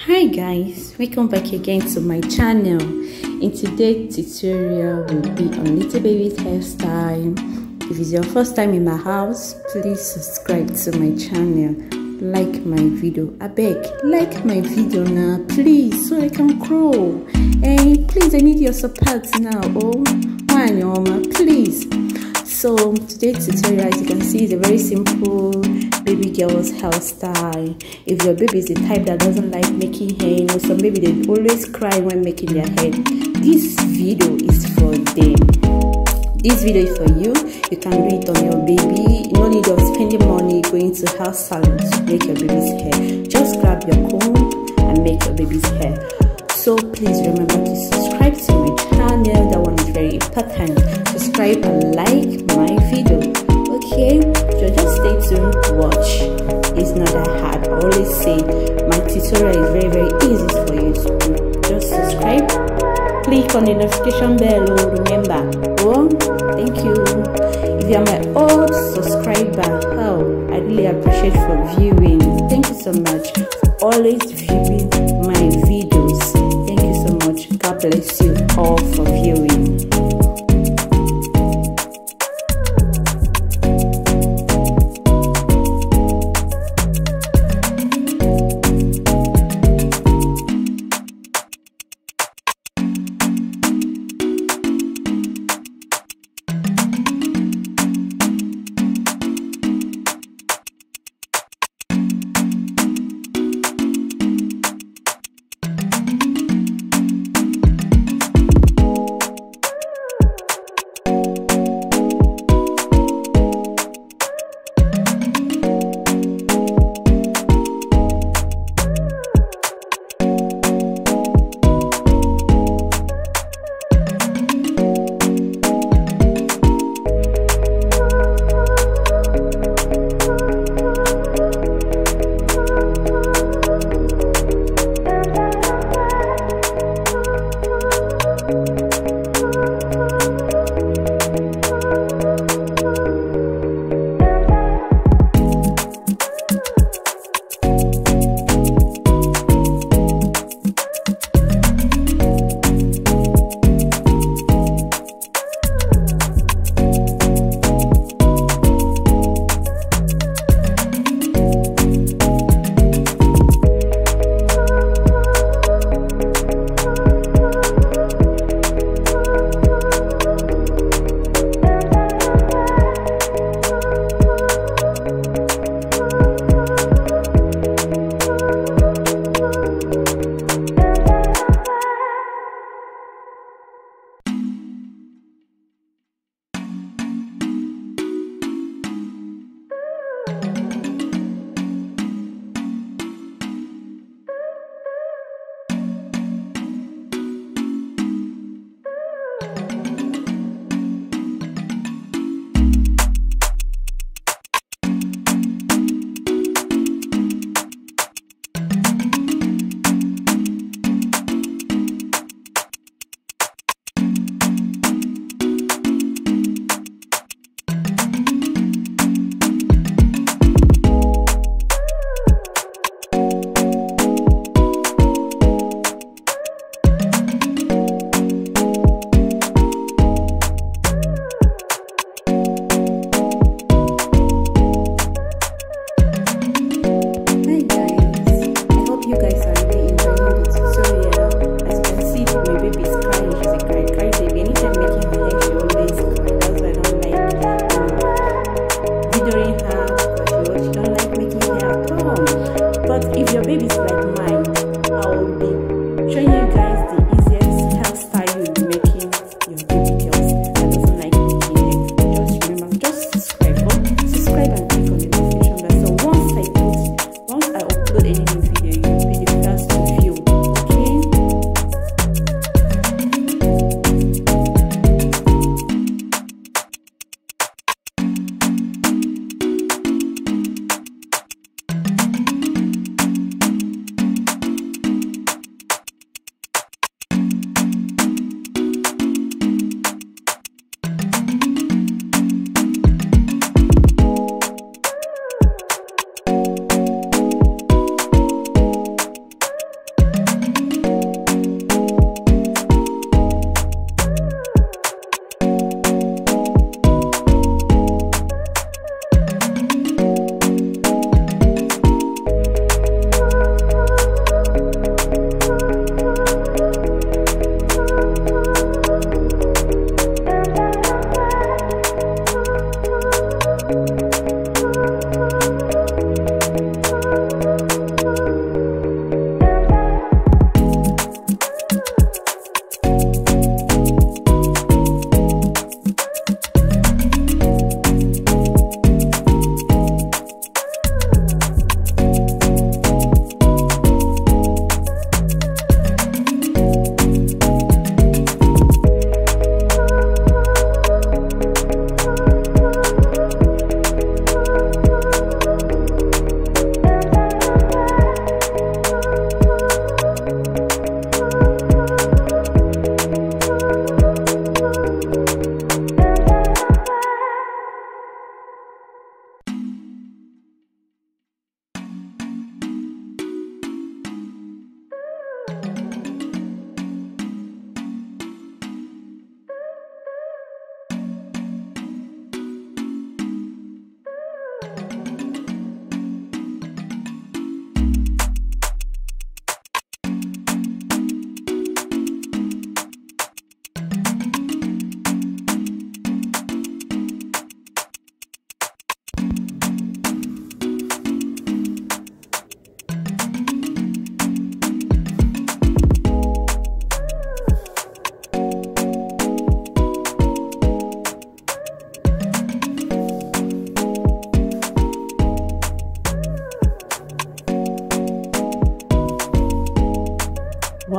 Hi guys, welcome back again to my channel. In today's tutorial will be on little baby's hairstyle. If it's your first time in my house, please subscribe to my channel, like my video. I beg, like my video now please, so I can grow. And please, I need your support now. Oh my please. So today's tutorial, as you can see, is a very simple baby girl's hairstyle. If your baby is the type that doesn't like making hair, some baby they always cry when making their hair, this video is for them. This video is for you. You can do it on your baby. You don't need of spending money going to hair salon to make your baby's hair. Just grab your comb and make your baby's hair. So please remember to subscribe to my channel. That one is very important. Subscribe and like my video. Okay, so just stay tuned, watch. It's not that hard. I always say my tutorial is very easy for you to do. Just subscribe, click on the notification bell. Remember, thank you. If you are my old subscriber, I really appreciate for viewing. Thank you so much for always viewing my videos. Thank you so much. God bless you all for viewing.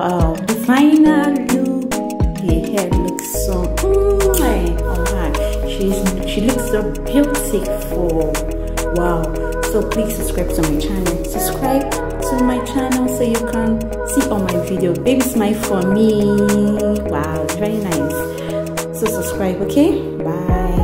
Wow, the final look. The hair looks so alright. She looks so beautiful. Wow. So please subscribe to my channel. Subscribe to my channel so you can see all my video. Baby smile for me. Wow, very nice. So subscribe, okay? Bye.